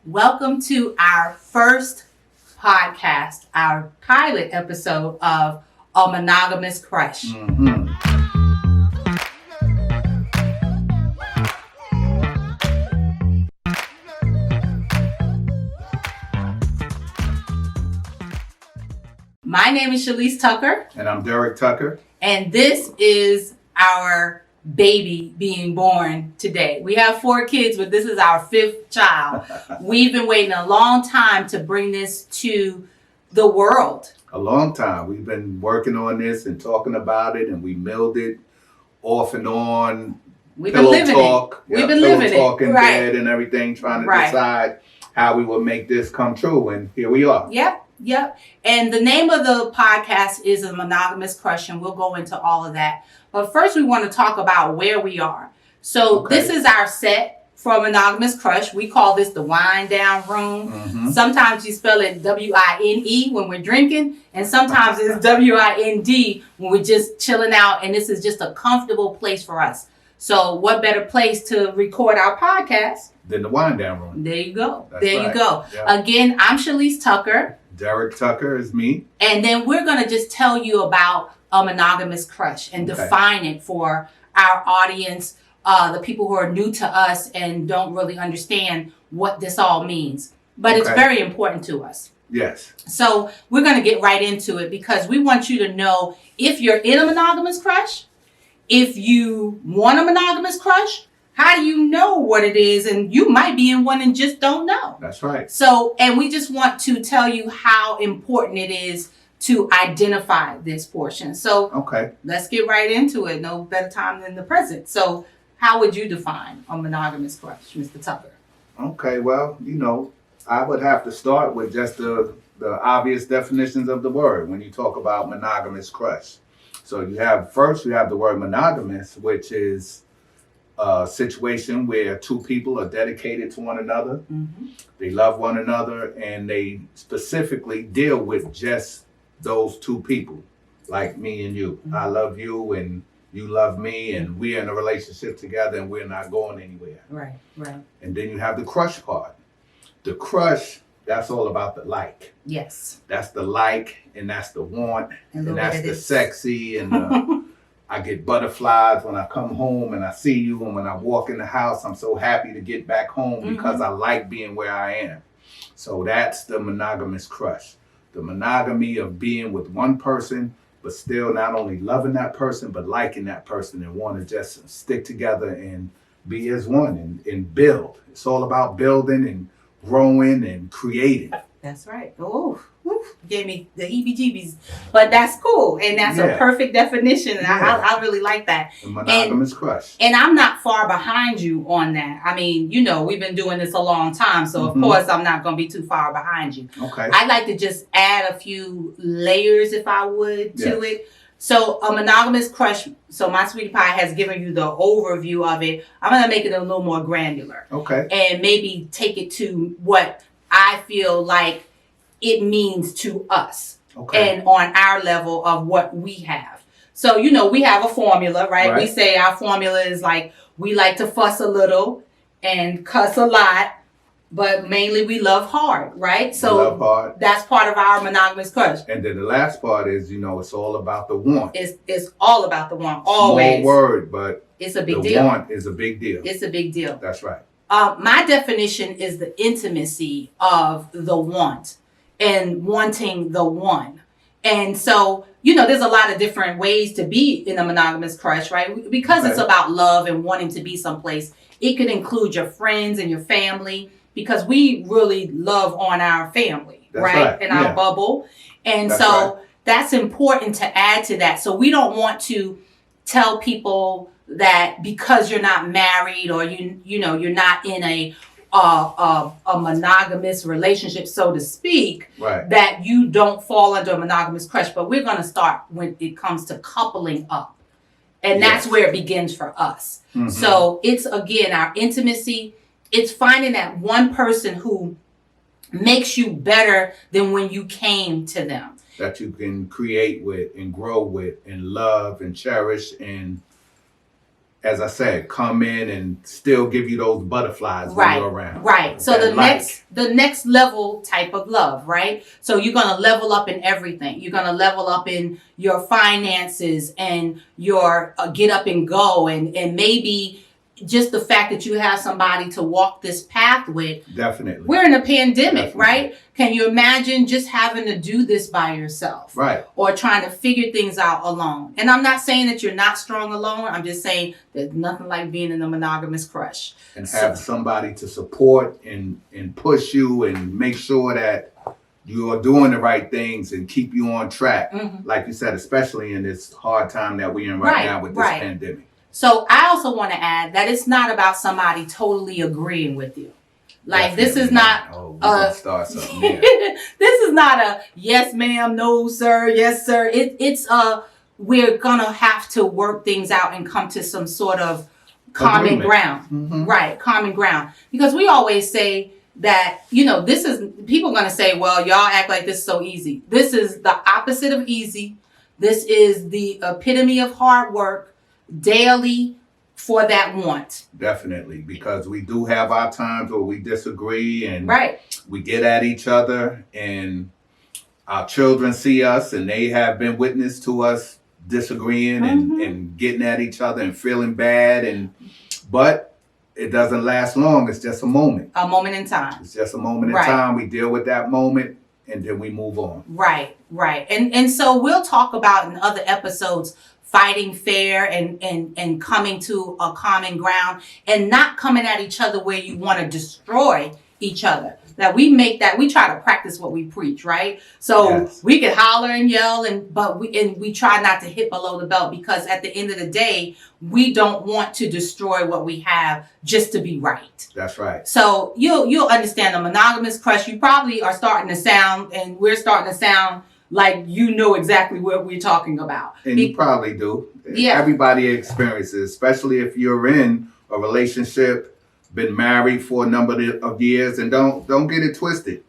Welcome to our first podcast, our pilot episode of A Monogamous Crush. My name is Shalise Tucker. And I'm Derek Tucker. And this is our baby being born today. We have 4 kids, but this is our 5th child. We've been waiting a long time to bring this to the world. A long time. We've been working on this and talking about it, and we milled it off and on. We've been living talk, it. We've been living it. Talk in bed and everything, trying to decide how we would make this come true. And here we are. Yep. And the name of the podcast is A Monogamous Crush, and we'll go into all of that. But first, we want to talk about where we are. So This is our set for Monogamous Crush. We call this the wind down room. Mm-hmm. Sometimes you spell it W-I-N-E when we're drinking, and sometimes it's W-I-N-D when we're just chilling out, and this is just a comfortable place for us. So what better place to record our podcast than the wind down room? There you go. That's there right. You go. Yeah. Again, I'm Shalise Tucker. Derek Tucker is me. And then we're going to just tell you about a monogamous crush and define it for our audience, the people who are new to us and don't really understand what this all means. But it's very important to us. Yes. So we're going to get right into it because we want you to know if you're in a monogamous crush, if you want a monogamous crush, how do you know what it is? And you might be in one and just don't know. That's right. So, and we just want to tell you how important it is to identify this portion. So, let's get right into it. No better time than the present. So, how would you define a monogamous crush, Mr. Tucker? Okay, well, I would have to start with just the obvious definitions of the word when you talk about monogamous crush. So you have the word monogamous, which is a situation where 2 people are dedicated to one another. Mm-hmm. They love one another, and they specifically deal with just those 2 people, like me and you. Mm-hmm. I love you, and you love me, and we're in a relationship together, and we're not going anywhere. Right. And then you have the crush part. The crush, that's all about the like. Yes. That's the like, and that's the want, and that's the sexy, and I get butterflies when I come home and I see you, and when I walk in the house, I'm so happy to get back home because I like being where I am. So that's the monogamous crush. The monogamy of being with one person, but still not only loving that person, but liking that person and want to just stick together and be as one and build. It's all about building and growing and creating. That's right. Oh, gave me the heebie-jeebies. But that's cool. And that's a perfect definition. And I really like that. The monogamous crush. And I'm not far behind you on that. I mean, we've been doing this a long time. So, of course, I'm not going to be too far behind you. Okay. I'd like to just add a few layers, if I would, to it. So a monogamous crush, so my sweetie pie has given you the overview of it. I'm going to make it a little more granular. Okay. And maybe take it to what I feel like it means to us. Okay. And on our level of what we have. So, we have a formula, right? We say our formula is like, we like to fuss a little and cuss a lot, but mainly we love hard, right? So love hard. That's part of our monogamous crush. And then the last part is, it's all about the want. It's all about the want, always. Small word, but it's a big deal. The want is a big deal. It's a big deal. That's right. My definition is the intimacy of the want and wanting the one. And so, there's a lot of different ways to be in a monogamous crush, right? Because it's about love and wanting to be someplace. It could include your friends and your family, because we really love on our family, right? In our bubble. And that's important to add to that. So we don't want to tell people that because you're not married or you're not in a monogamous relationship, so to speak, that you don't fall under a monogamous crush. But we're going to start when it comes to coupling up. And that's where it begins for us. Mm-hmm. So it's, again, our intimacy. It's finding that one person who makes you better than when you came to them. That you can create with and grow with and love and cherish and as I said, come in and still give you those butterflies when Right, you're around. right. So That the next level type of love, right? So you're gonna level up in everything. You're gonna level up in your finances and your get up and go, and maybe just the fact that you have somebody to walk this path with. Definitely. We're in a pandemic, Definitely. right? Can you imagine just having to do this by yourself? Right. Or trying to figure things out alone. And I'm not saying that you're not strong alone. I'm just saying there's nothing like being in a monogamous crush. And have somebody to support and push you and make sure that you are doing the right things and keep you on track. Mhm. Like you said, especially in this hard time that we're in right now with this pandemic. So I also want to add that it's not about somebody totally agreeing with you. Like Definitely this is not. Oh, we're gonna start something here. This is not a yes, ma'am, no, sir, yes, sir. It's we're gonna have to work things out and come to some sort of common ground, right? Common ground, because we always say that this is people are gonna say, well, y'all act like this is so easy. This is the opposite of easy. This is the epitome of hard work daily for that want. Definitely, because we do have our times where we disagree and right. we get at each other, and our children see us and they have been witness to us disagreeing and getting at each other and feeling bad, but it doesn't last long. It's just a moment. A moment in time. It's just a moment in time. We deal with that moment and then we move on. Right. And so we'll talk about in other episodes fighting fair and coming to a common ground and not coming at each other where you want to destroy each other. That we try to practice what we preach, right? So we can holler and yell, but we try not to hit below the belt, because at the end of the day, we don't want to destroy what we have just to be right. That's right. So you'll understand the monogamous crush. You probably are starting to sound, and we're starting to sound like you know exactly what we're talking about. And you probably do. Yeah. Everybody experiences, especially if you're in a relationship, been married for a number of years, and don't get it twisted.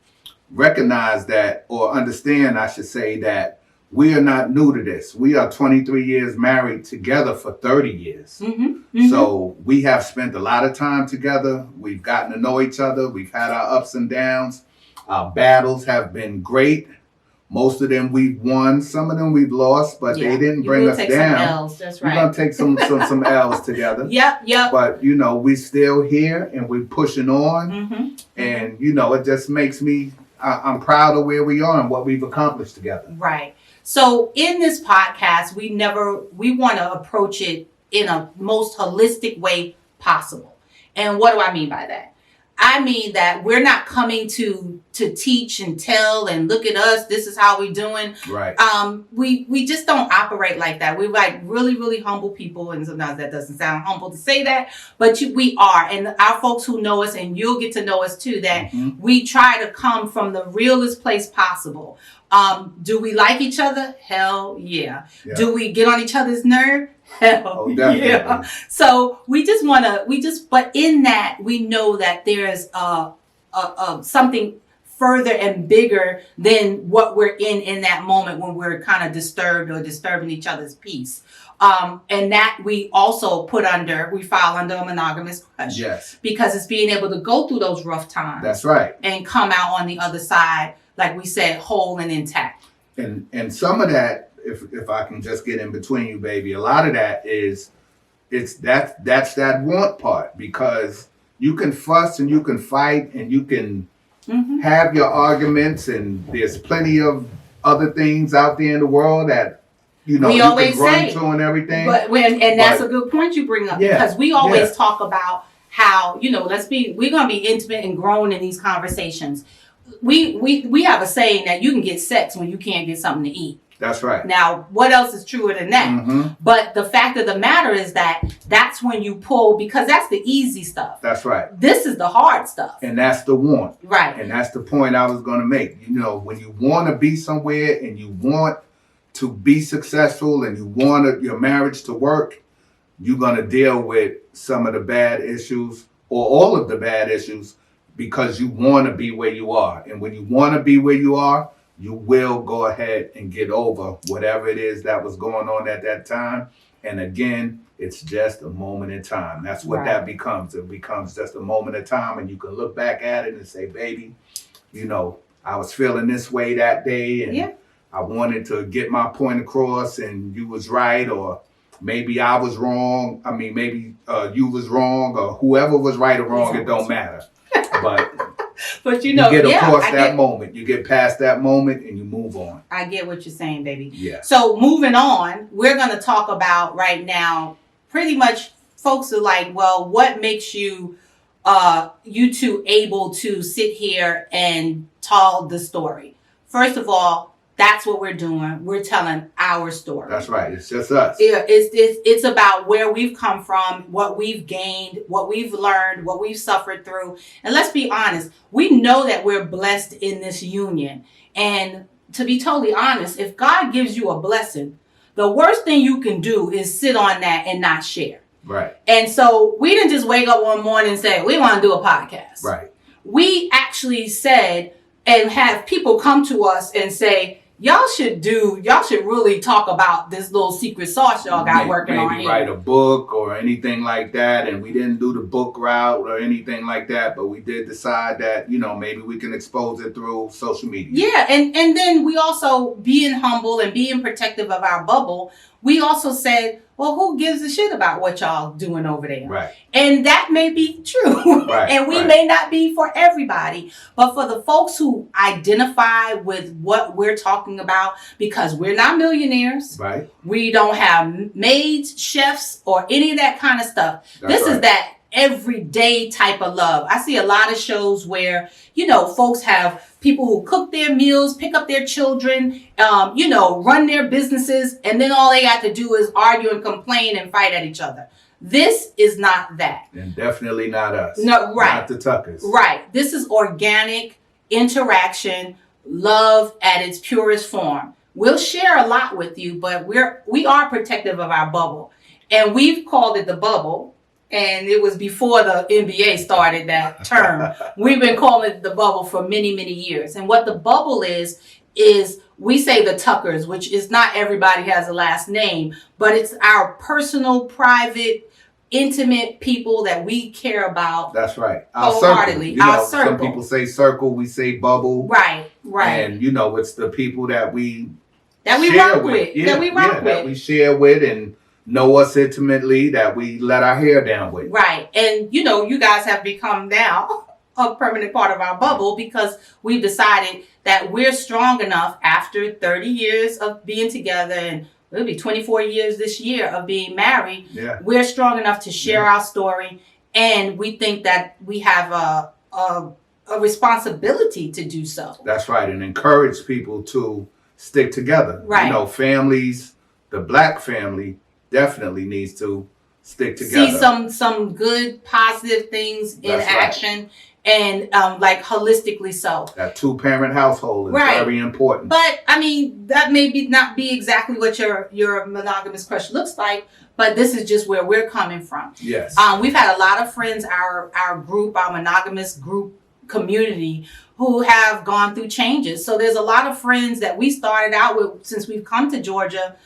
Recognize that, or understand, I should say, that we are not new to this. We are 23 years married together for 30 years. So we have spent a lot of time together. We've gotten to know each other. We've had our ups and downs. Our battles have been great. Most of them we've won. Some of them we've lost, but they didn't bring us down. Some L's, that's right. We're going to take some L's together. Yep. But, we're still here and we're pushing on. And, it just makes me, I'm proud of where we are and what we've accomplished together. Right. So in this podcast, we want to approach it in a most holistic way possible. And what do I mean by that? I mean that we're not coming to teach and tell and look at us. This is how we're doing. Right. We just don't operate like that. We're like really, really humble people. And sometimes that doesn't sound humble to say that, but we are. And our folks who know us, and you'll get to know us too, that we try to come from the realest place possible. Do we like each other? Hell yeah. Do we get on each other's nerve? Hell yeah. So but in that, we know that there's something further and bigger than what we're in that moment when we're kind of disturbed or disturbing each other's peace. And that we also we file under a monogamous crush. Yes. Because it's being able to go through those rough times. That's right. And come out on the other side, like we said, whole and intact. And some of that, if I can just get in between you, baby, a lot of that that's that want part, because you can fuss and you can fight and you can have your arguments, and there's plenty of other things out there in the world that we always can run to and everything. But that's a good point you bring up, because we always talk about how we're gonna be intimate and grown in these conversations. We have a saying that you can get sex when you can't get something to eat. That's right. Now, what else is truer than that? But the fact of the matter is that that's when you pull, because that's the easy stuff. That's right. This is the hard stuff. And that's the want. Right. And that's the point I was going to make. When you want to be somewhere and you want to be successful and you want your marriage to work, you're going to deal with some of the bad issues or all of the bad issues, because you want to be where you are. And when you want to be where you are, you will go ahead and get over whatever it is that was going on at that time. And again, it's just a moment in time. That's what Right. that becomes. It becomes just a moment in time, and you can look back at it and say, baby, you know, I was feeling this way that day, and Yeah. I wanted to get my point across, and you was right, or maybe I was wrong. I mean, maybe you was wrong, or whoever was right or wrong, it don't matter. But you know, you get across I that get, moment. You get past that moment, and you move on. I get what you're saying, baby. Yeah. So moving on, we're going to talk about right now, pretty much folks are like, well, what makes you two able to sit here and tell the story? First of all, that's what we're doing. We're telling our story. That's right. It's just us. Yeah, it's about where we've come from, what we've gained, what we've learned, what we've suffered through. And let's be honest, we know that we're blessed in this union. And to be totally honest, if God gives you a blessing, the worst thing you can do is sit on that and not share. Right. And so we didn't just wake up one morning and say, we want to do a podcast. Right. We actually said and have people come to us and say, y'all should really talk about this little secret sauce y'all got working on Maybe here. write a book or anything like that. And we didn't do the book route or anything like that, but we did decide that, you know, maybe we can expose it through social media. Yeah, and then we also, being humble and being protective of our bubble, we also said, well, who gives a shit about what y'all doing over there? Right. And that may be true. Right, And we right. may not be for everybody. But for the folks who identify with what we're talking about, because we're not millionaires. Right. We don't have maids, chefs, or any of that kind of stuff. That's This right. is that everyday type of love. I see a lot of shows where, you know, folks have people who cook their meals, pick up their children, you know, run their businesses, and then all they got to do is argue and complain and fight at each other. This is not that. And definitely not us. No, right. Not the Tuckers. Right. This is organic interaction, love at its purest form. We'll share a lot with you, but we are protective of our bubble. And we've called it the bubble. And it was before the NBA started that term. We've been calling it the bubble for many, many years. And what the bubble is we say the Tuckers, which is not everybody has a last name, but it's our personal, private, intimate people that we care about. That's right. Our Wholeheartedly. circle. You Our know, circle. Some people say circle, we say bubble. Right. And, you know, it's the people that we rock with. Yeah, That we rock with. That we share with and know us intimately, that we let our hair down with. Right. And, you know, you guys have become now a permanent part of our bubble because we've decided that we're strong enough after 30 years of being together, and it'll be 24 years this year of being married. Yeah. We're strong enough to share our story. And we think that we have a responsibility to do so. That's right. And encourage people to stick together. Right. You know, families, the black family definitely needs to stick together. See some good, positive things in That's right. action, and like holistically so. That 2-parent household is Right. very important. But I mean, that may not be exactly what your monogamous crush looks like. But this is just where we're coming from. Yes. We've had a lot of friends, our group, our monogamous group community, who have gone through changes. So there's a lot of friends that we started out with since we've come to Georgia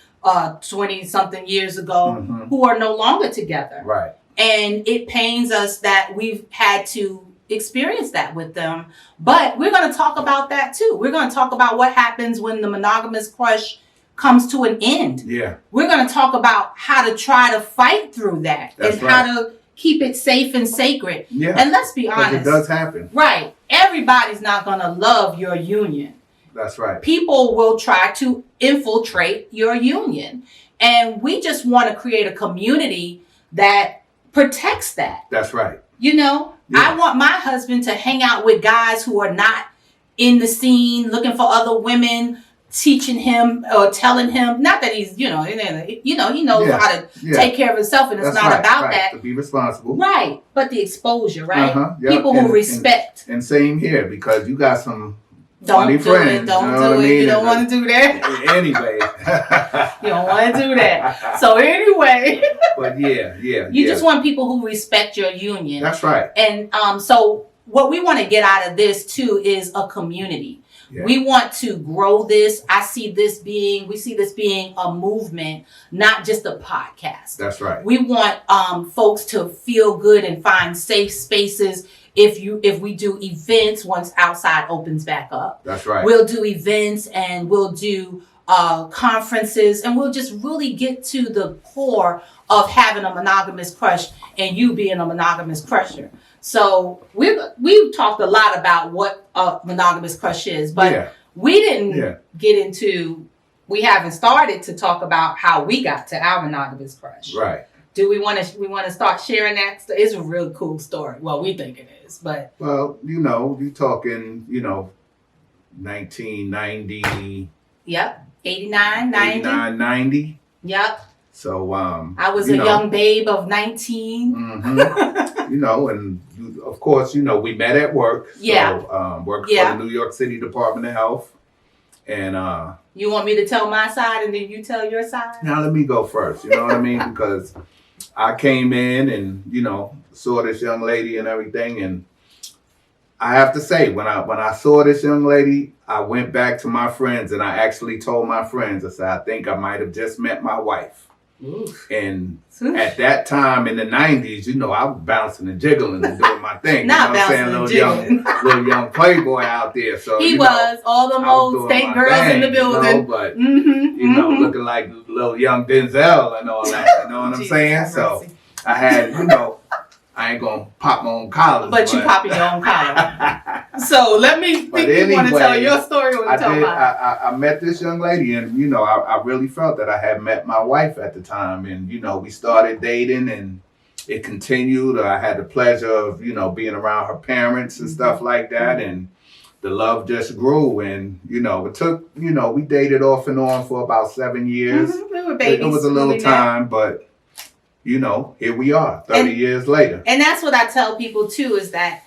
20 something years ago, who are no longer together. Right. And it pains us that we've had to experience that with them. But we're going to talk about that too. We're going to talk about what happens when the monogamous crush comes to an end. Yeah. We're going to talk about how to try to fight through that. That's and right. how to keep it safe and sacred. Yeah. And let's be 'Cause honest. it does happen. Right. Everybody's not going to love your union. That's right. People will try to infiltrate your union. And we just want to create a community that protects that. That's right. You know, Yeah. I want my husband to hang out with guys who are not in the scene, looking for other women, teaching him or telling him, not that he's, he knows Yeah. how to Yeah. take care of himself, and it's That's not right. about Right. that. To be responsible. Right. But the exposure, right? Yep. People who And- respect. And same here, because you got some Don't funny do friends. it. Don't you know do what it. I mean? You don't want to do that. Anyway. You don't want to do that. So anyway, But yeah. you just want people who respect your union. That's right. And so what we want to get out of this too is a community. Yeah. We want to grow this. We see this being a movement, not just a podcast. That's right. We want folks to feel good and find safe spaces. If we do events once outside opens back up. That's right. We'll do events and we'll do conferences, and we'll just really get to the core of having a monogamous crush and you being a monogamous crusher. So we've talked a lot about what a monogamous crush is, but we didn't get into. We haven't started to talk about how we got to our monogamous crush. Right. Do we want to start sharing that? It's a real cool story. Well, we think it is, but well, you're talking, 1990. Yep. 89, 90. 89, 90. Yep. So I was a young babe of 19. Mm-hmm. And of course, we met at work. Yeah. So worked for the New York City Department of Health. And you want me to tell my side and then you tell your side? Now let me go first. You know what I mean? Because I came in and, saw this young lady and everything, and I have to say, when I saw this young lady, I went back to my friends and I actually told my friends, I said, I think I might have just met my wife. Oof. And at that time in the 90s, I was bouncing and jiggling and doing my thing. Not bouncing and jiggling. Little young playboy out there. So he was all the old state girls in the building. But looking like little young Denzel and all that. You know what I'm saying? So I had, I ain't gonna pop my own collar. But you popping your own collar. So let me think you want to tell your story or tell mine. I met this young lady, and I really felt that I had met my wife at the time, and we started dating, and it continued. I had the pleasure of being around her parents and stuff like that, and the love just grew, and it took we dated off and on for about 7 years. Mm-hmm. We were babies. It was a little time, but here we are 30 years later. And that's what I tell people too, is that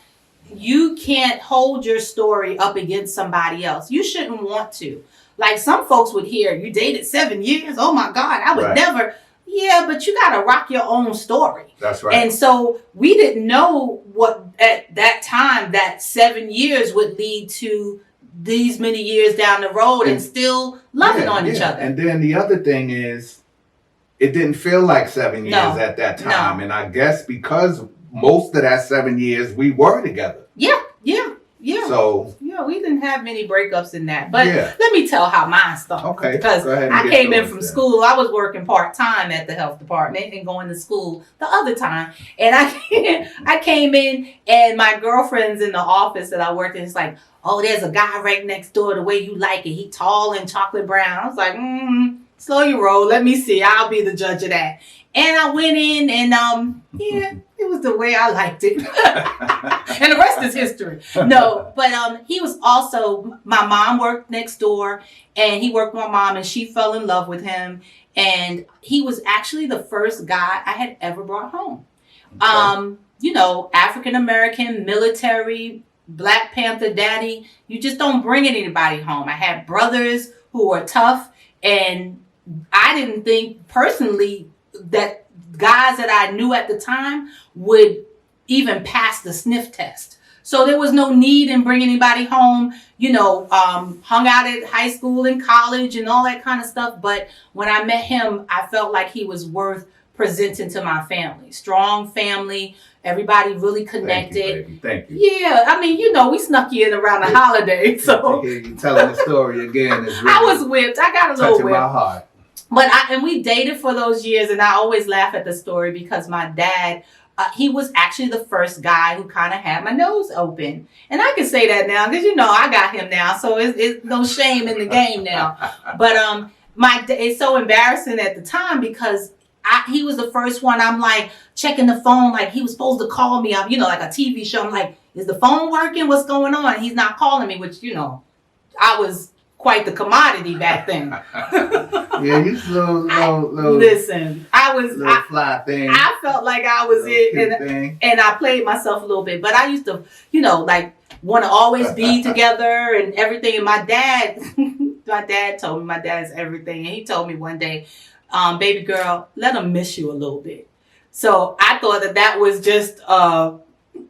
you can't hold your story up against somebody else. You shouldn't want to. Like some folks would hear, you dated 7 years? Oh my God, I would never. Yeah, but you got to rock your own story. That's right. And so we didn't know what at that time that 7 years would lead to these many years down the road and still loving on each other. And then the other thing is, it didn't feel like 7 years at that time. And I guess because most of that 7 years we were together. Yeah. So we didn't have many breakups in that. But let me tell how mine started. Okay. Because I came in from school. I was working part-time at the health department and going to school the other time. And I came in, and my girlfriend's in the office that I worked in. It's like, oh, there's a guy right next door the way you like it. He tall and chocolate brown. I was like, slow your roll. Let me see. I'll be the judge of that. And I went in and, it was the way I liked it. And the rest is history. No, but he was also, my mom worked next door, and he worked with my mom, and she fell in love with him. And he was actually the first guy I had ever brought home. Okay. African-American, military, Black Panther daddy. You just don't bring anybody home. I had brothers who were tough, and I didn't think personally that guys that I knew at the time would even pass the sniff test. So there was no need in bringing anybody home, hung out at high school and college and all that kind of stuff. But when I met him, I felt like he was worth presenting to my family. Strong family, everybody really connected. Thank you. Yeah, I mean, we snuck you in around the holiday. So you telling the story again is really I was whipped. I got a little touching whipped. my heart. But we dated for those years, and I always laugh at the story because my dad, he was actually the first guy who kind of had my nose open. And I can say that now because, I got him now, so it's no shame in the game now. But it's so embarrassing at the time because he was the first one. I'm like checking the phone, like he was supposed to call me up, like a TV show. I'm like, is the phone working? What's going on? He's not calling me, which, I was quite the commodity back then. Yeah, you little listen, I was little fly thing. I felt like I was it, and I played myself a little bit. But I used to, want to always be together and everything. And my dad told me my dad's everything, and he told me one day, baby girl, let him miss you a little bit. So I thought that was just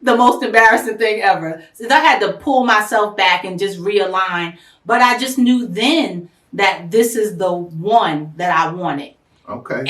the most embarrassing thing ever. Since I had to pull myself back and just realign. But I just knew then that this is the one that I wanted. Okay.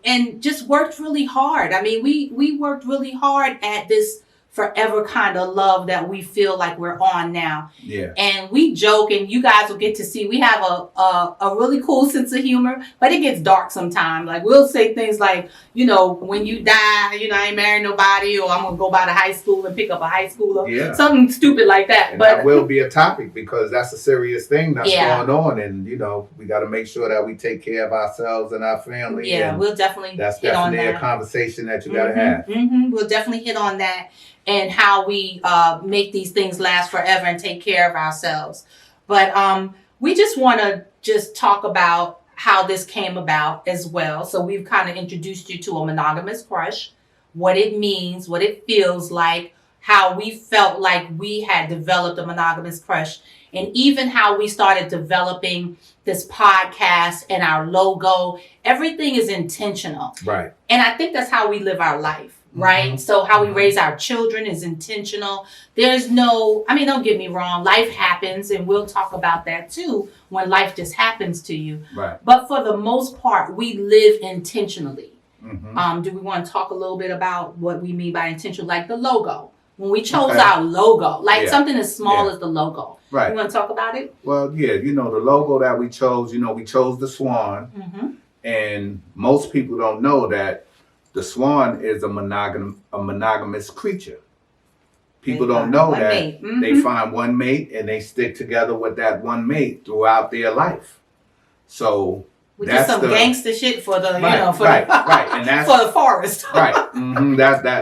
And just worked really hard. I mean, we worked really hard at this forever kind of love that we feel like we're on now. Yeah. And we joke, and you guys will get to see, we have a really cool sense of humor, but it gets dark sometimes. Like, we'll say things like, when you die, I ain't marrying nobody, or I'm going to go by to high school and pick up a high schooler. Yeah. Something stupid like that. And but that will be a topic, because that's a serious thing that's Yeah. going on. And, we got to make sure that we take care of ourselves and our family. Yeah, and we'll definitely that's hit on definitely that. a conversation that you got to have. We'll definitely hit on that, and how we make these things last forever and take care of ourselves. But we just want to just talk about how this came about as well. So we've kind of introduced you to a monogamous crush, what it means, what it feels like, how we felt like we had developed a monogamous crush, and even how we started developing this podcast and our logo. Everything is intentional. Right. And I think that's how we live our life. Right? So how we raise our children is intentional. There's don't get me wrong, life happens, and we'll talk about that too, when life just happens to you. Right. But for the most part, we live intentionally. Mm-hmm. Do we want to talk a little bit about what we mean by intentional, like the logo? When we chose our logo, something as small as the logo. Right. You want to talk about it? Well, yeah, the logo that we chose, we chose the swan. And most people don't know that the swan is a monogamous creature. People don't know that they find one mate and they stick together with that one mate throughout their life. So we did some gangster shit for the, right, and that's for the forest. Right.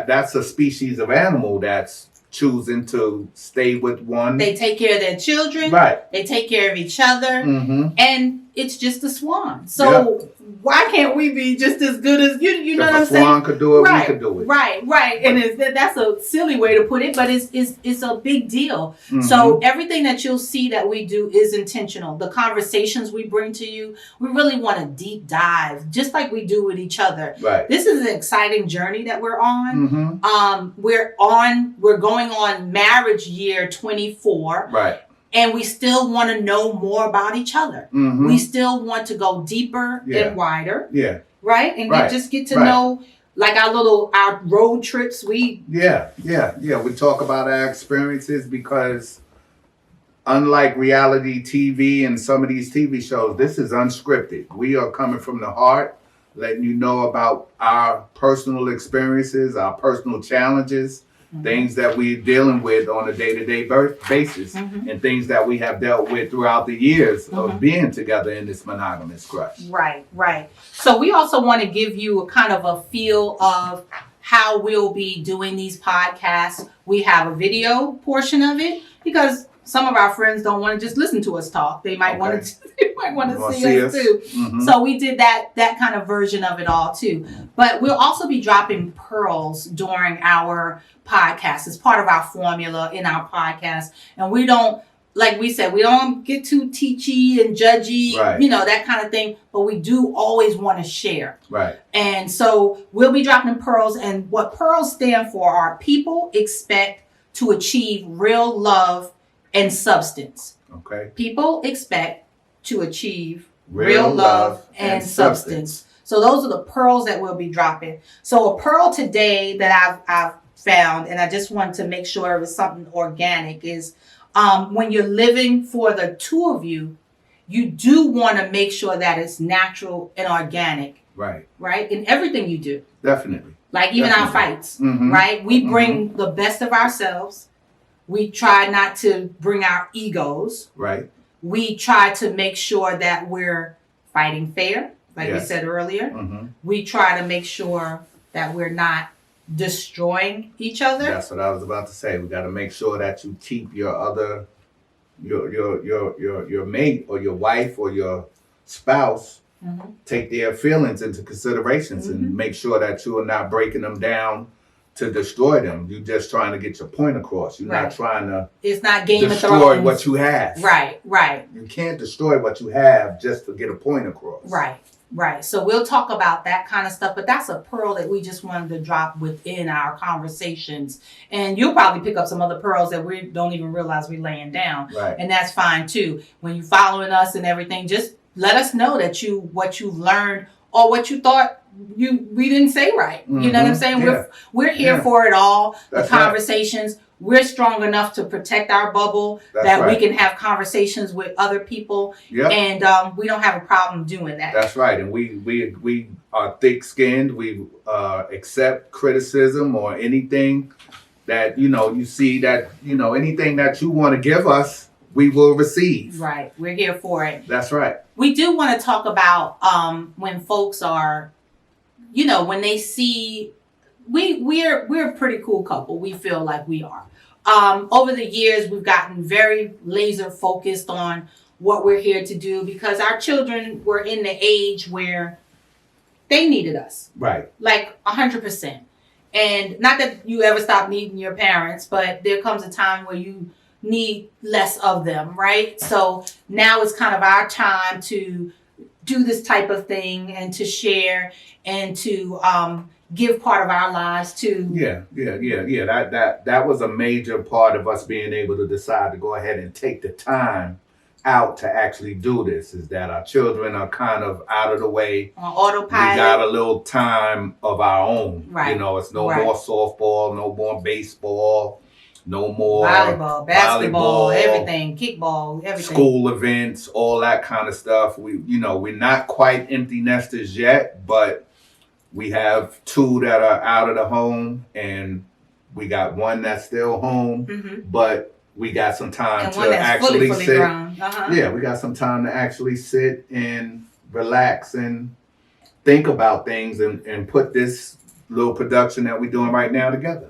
That's a species of animal that's choosing to stay with one. They take care of their children. Right. They take care of each other. And it's just a swan. So why can't we be just as good as you know what I'm saying? If a swan could do it, we could do it. Right. And that's a silly way to put it, but it's a big deal. So everything that you'll see that we do is intentional. The conversations we bring to you, we really want to deep dive, just like we do with each other. Right. This is an exciting journey that we're on. We're going on marriage year 24. Right. And we still want to know more about each other. We still want to go deeper and wider. Yeah. Right? And just get to know, like our road trips. Yeah. We talk about our experiences, because unlike reality TV and some of these TV shows, this is unscripted. We are coming from the heart, letting you know about our personal experiences, our personal challenges, things that we're dealing with on a day-to-day basis, and things that we have dealt with throughout the years of being together in this monogamous crush. Right. So we also want to give you a kind of a feel of how we'll be doing these podcasts. We have a video portion of it, because some of our friends don't want to just listen to us talk. They might want to see us too. So we did that kind of version of it all too. But we'll also be dropping pearls during our podcast. It's part of our formula in our podcast. And we don't, like we said, we don't get too teachy and judgy, that kind of thing. But we do always want to share. Right. And so we'll be dropping pearls. And what pearls stand for are people expect to achieve real love and substance. Okay. People expect to achieve real love and substance. So those are the pearls that we'll be dropping. So a pearl today that I've found, and I just wanted to make sure it was something organic, is when you're living for the two of you, you do want to make sure that it's natural and organic. Right. Right? In everything you do. Definitely. Like even our fights, right? We bring the best of ourselves. We try not to bring our egos. Right. We try to make sure that we're fighting fair, like we said earlier. We try to make sure that we're not destroying each other. That's what I was about to say. We got to make sure that you keep your other, your mate or your wife or your spouse, take their feelings into considerations and make sure that you are not breaking them down to destroy them. You're just trying to get your point across. You're not trying to it's not Game of Thrones. Destroy what you have. Right. You can't destroy what you have just to get a point across. Right. Right. So we'll talk about that kind of stuff, but that's a pearl that we just wanted to drop within our conversations. And you'll probably pick up some other pearls that we don't even realize we're laying down. Right. And that's fine too. When you're following us and everything, just let us know that what you've learned or what you thought we didn't say right. Mm-hmm. You know what I'm saying? Yeah. We're here for it all. That's the conversations. Right. We're strong enough to protect our bubble. That's that right. we can have conversations with other people. Yep. And we don't have a problem doing that. That's right. And we are thick-skinned. We accept criticism or anything that, you see that, anything that you want to give us, we will receive. Right. We're here for it. That's right. We do want to talk about when folks are, when they see, we're a pretty cool couple. We feel like we are. Over the years, we've gotten very laser focused on what we're here to do because our children were in the age where they needed us. Right. Like 100%. And not that you ever stop needing your parents, but there comes a time where you need less of them, right? So now it's kind of our time to do this type of thing and to share and to give part of our lives to. Yeah. That was a major part of us being able to decide to go ahead and take the time out to actually do this, is that our children are kind of out of the way. On autopilot. We got a little time of our own. Right. It's no more softball, no more baseball, no more volleyball, basketball, everything, kickball, everything. School events, all that kind of stuff. We're not quite empty nesters yet, but we have 2 that are out of the home and we got 1 that's still home, but we got some time to actually sit. Yeah, we got some time to actually sit and relax and think about things and put this little production that we're doing right now together.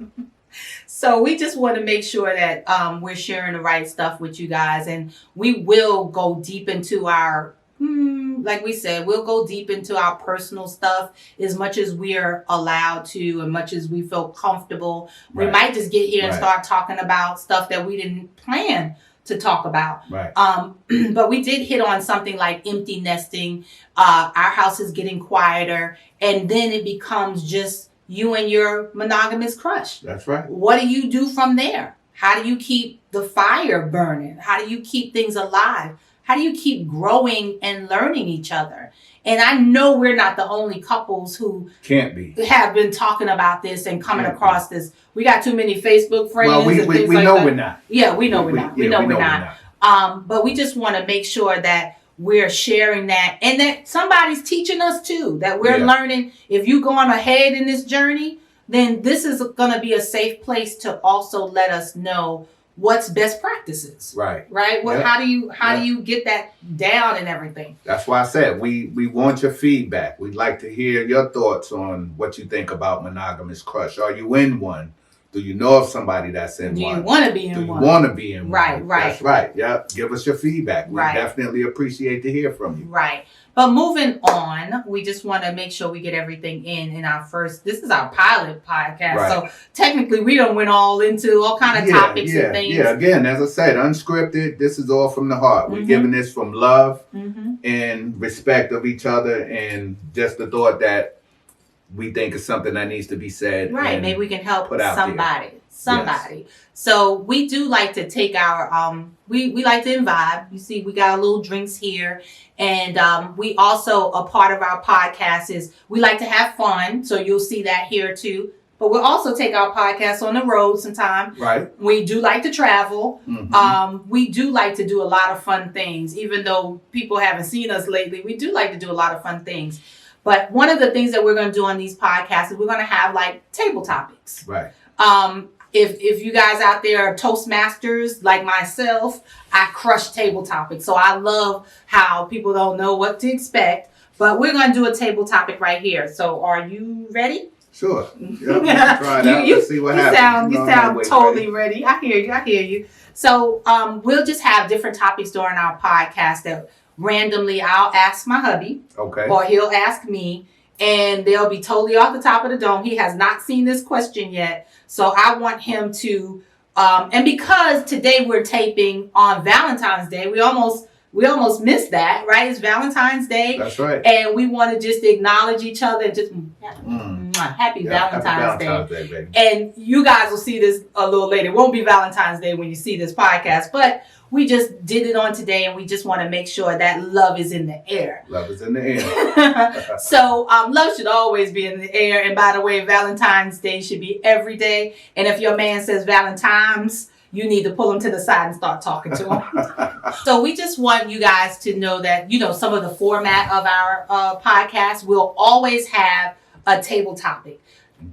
So we just want to make sure that we're sharing the right stuff with you guys, and we will go deep into our, like we said, we'll go deep into our personal stuff as much as we're allowed to and much as we feel comfortable. Right. We might just get here and start talking about stuff that we didn't plan to talk about. Right. But we did hit on something like empty nesting. Our house is getting quieter, and then it becomes just you and your monogamous crush. That's right. What do you do from there? How do you keep the fire burning? How do you keep things alive? How do you keep growing and learning each other? And I know we're not the only couples who can't be have been talking about this and coming across this. We got too many Facebook friends. Well, we know we're not. Yeah, we know we're not. We know we're not. But we just want to make sure that we're sharing that and that somebody's teaching us too, that we're learning. If you're going ahead in this journey, then this is going to be a safe place to also let us know what's best practices. Right. How do you get that down and everything? That's why I said we want your feedback. We'd like to hear your thoughts on what you think about monogamous crush. Are you in one? Do you know of somebody that's in one? Do you want to be in one? Do you want to be in one? Right. That's right. Yep. Give us your feedback. We definitely appreciate to hear from you. Right. But moving on, we just want to make sure we get everything in our first. This is our pilot podcast, right. So technically we don't went all into all kind of topics and things. Yeah. Again, as I said, unscripted. This is all from the heart. We're giving this from love and respect of each other, and just the thought that we think is something that needs to be said. Right. Maybe we can help somebody. Yes. So we do like to take our, we like to imbibe. You see, we got a little drinks here. And we also, a part of our podcast is we like to have fun. So you'll see that here too. But we'll also take our podcast on the road sometime. Right. We do like to travel. We do like to do a lot of fun things. Even though people haven't seen us lately, we do like to do a lot of fun things. But one of the things that we're going to do on these podcasts is we're going to have like table topics. Right. If you guys out there are Toastmasters like myself, I crush table topics. So I love how people don't know what to expect. But we're going to do a table topic right here. So are you ready? Sure. Yep. Try it out. Let's see what happens. You sound totally ready. I hear you. So we'll just have different topics during our podcast that randomly I'll ask my hubby. Okay. Or he'll ask me. And they'll be totally off the top of the dome. He has not seen this question yet. So I want him to, and because today we're taping on Valentine's Day, we almost we almost missed that, right? It's Valentine's Day. That's right. And we want to just acknowledge each other and just happy Valentine's Day. Baby. And you guys will see this a little later. It won't be Valentine's Day when you see this podcast, but we just did it on today, and we just want to make sure that love is in the air. Love is in the air. So love should always be in the air. And by the way, Valentine's Day should be every day. And if your man says Valentine's, you need to pull him to the side and start talking to him. So we just want you guys to know that, some of the format of our podcast will always have a table topic.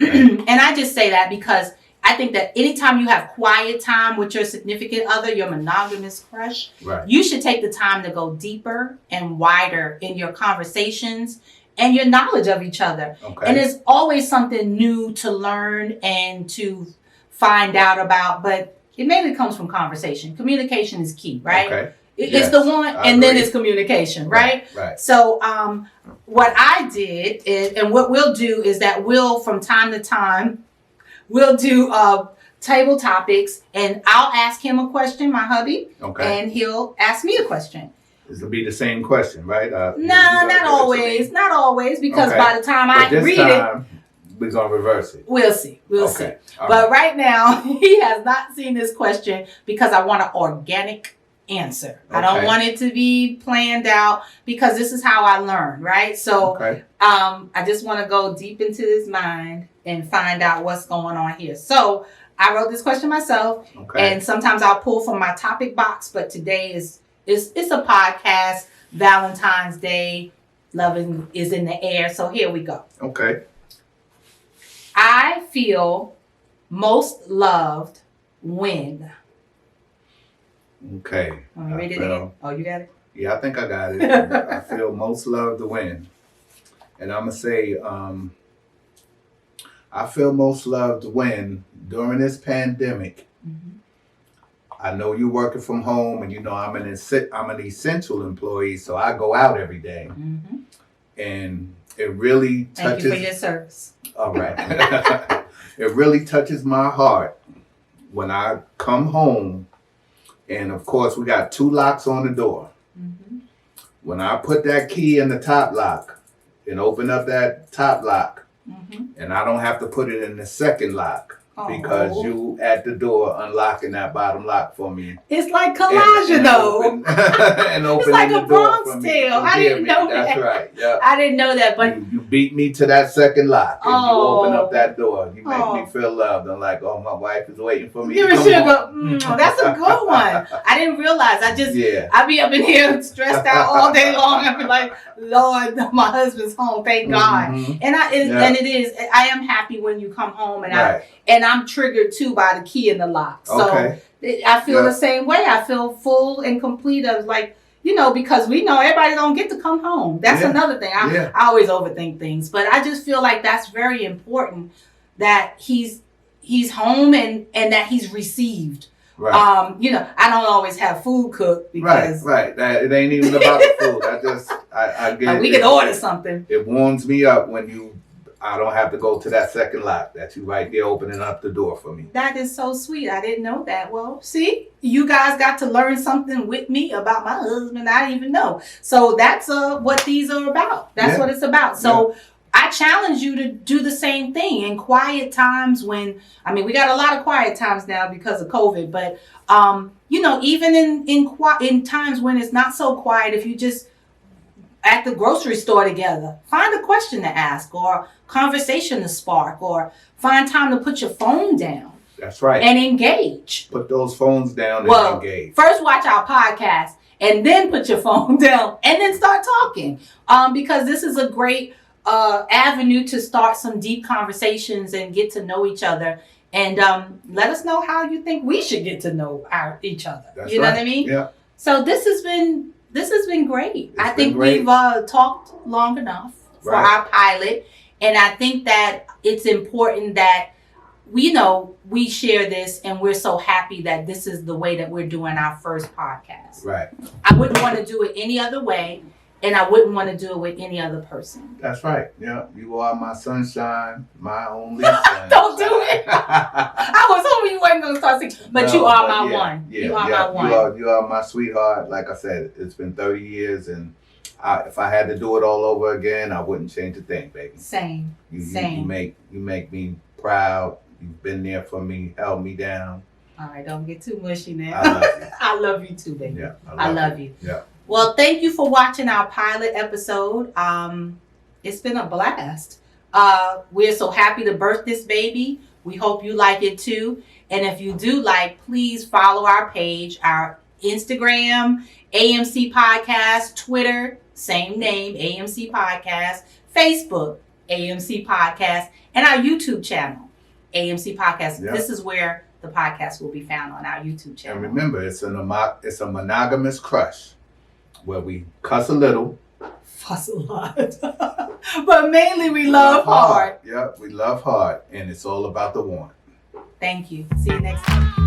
And I just say that because I think that anytime you have quiet time with your significant other, your monogamous crush, right, you should take the time to go deeper and wider in your conversations and your knowledge of each other. Okay. And there's always something new to learn and to find out about, but it mainly comes from conversation. Communication is key, right? Okay. It's the one, and then it's communication, right? Right. So what I did is, and what we'll do is that we'll, from time to time, we'll do table topics, and I'll ask him a question, my hubby, and he'll ask me a question. This will be the same question, right? No, not always, because by the time I read it, we're going to reverse it. We'll see. We'll see. All but right now, he has not seen this question because I want an organic answer. I don't want it to be planned out because this is how I learn, right? So I just want to go deep into his mind and find out what's going on here. So I wrote this question myself, and sometimes I'll pull from my topic box, but today it's a podcast, Valentine's Day, loving is in the air. So here we go. Okay. I feel most loved when. Okay. Want me to read it again? Oh, you got it? Yeah, I think I got it. I feel most loved when. And I'm going to say, I feel most loved when, during this pandemic, I know you're working from home, and I'm an essential employee, so I go out every day. And it really touches. Thank you for your service. All right. It really touches my heart when I come home, and of course we got 2 locks on the door. When I put that key in the top lock and open up that top lock, and I don't have to put it in the second lock because you at the door unlocking that bottom lock for me. It's like collage, though. And opening it's like the a door Bronx for tale. me. I didn't know that. That's right. Yeah. I didn't know that, but you beat me to that second lock, and you open up that door. You make me feel loved. I'm like, oh, my wife is waiting for me. That's a good one. I didn't realize. I be up in here stressed out all day long. I be like, Lord, my husband's home. Thank God. And it is. I am happy when you come home, and I'm triggered too by the key in the lock. So I feel the same way. I feel full and complete of because we know everybody don't get to come home. That's another thing. I always overthink things, but I just feel like that's very important that he's home and that he's received. Right. I don't always have food cooked because That it ain't even about the food. I get we can order something. It warms me up when I don't have to go to that second lock. That you right there opening up the door for me. That is so sweet. I didn't know that. Well, see, you guys got to learn something with me about my husband I didn't even know. So that's what these are about. That's what it's about. So I challenge you to do the same thing in quiet times when, we got a lot of quiet times now because of COVID, but, even in times when it's not so quiet, if you just at the grocery store together, find a question to ask or conversation to spark or find time to put your phone down. That's right. And engage. Put those phones down and engage. First watch our podcast and then put your phone down and then start talking. Because this is a great avenue to start some deep conversations and get to know each other. And let us know how you think we should get to know each other. That's you know what I mean? Yeah. So this has been great. I think we've talked long enough for our pilot. And I think that it's important that we share this, and we're so happy that this is the way that we're doing our first podcast. Right. I wouldn't want to do it any other way. and I wouldn't want to do it with any other person. That's right. Yeah, you are my sunshine, my only sunshine. Don't do it. I was hoping you wasn't going to start singing, but No, you are but my yeah, one. Yeah, you are yeah, my one. You are my sweetheart. Like I said, it's been 30 years, and if I had to do it all over again, I wouldn't change a thing, baby. Same. You make me proud. You've been there for me, held me down. All right, don't get too mushy now. I love you. I love you too, baby. Yeah, I love you. Yeah. Well, thank you for watching our pilot episode. It's been a blast. We're so happy to birth this baby. We hope you like it too. And if you do like, please follow our page, our Instagram, AMC Podcast, Twitter, same name, AMC Podcast, Facebook, AMC Podcast, and our YouTube channel, AMC Podcast. Yeah. This is where the podcast will be found on our YouTube channel. And remember, it's a monogamous crush where we cuss a little, Fuss a lot. But mainly we love hard. Yeah, we love hard, and it's all about the one. Thank you. See you next time.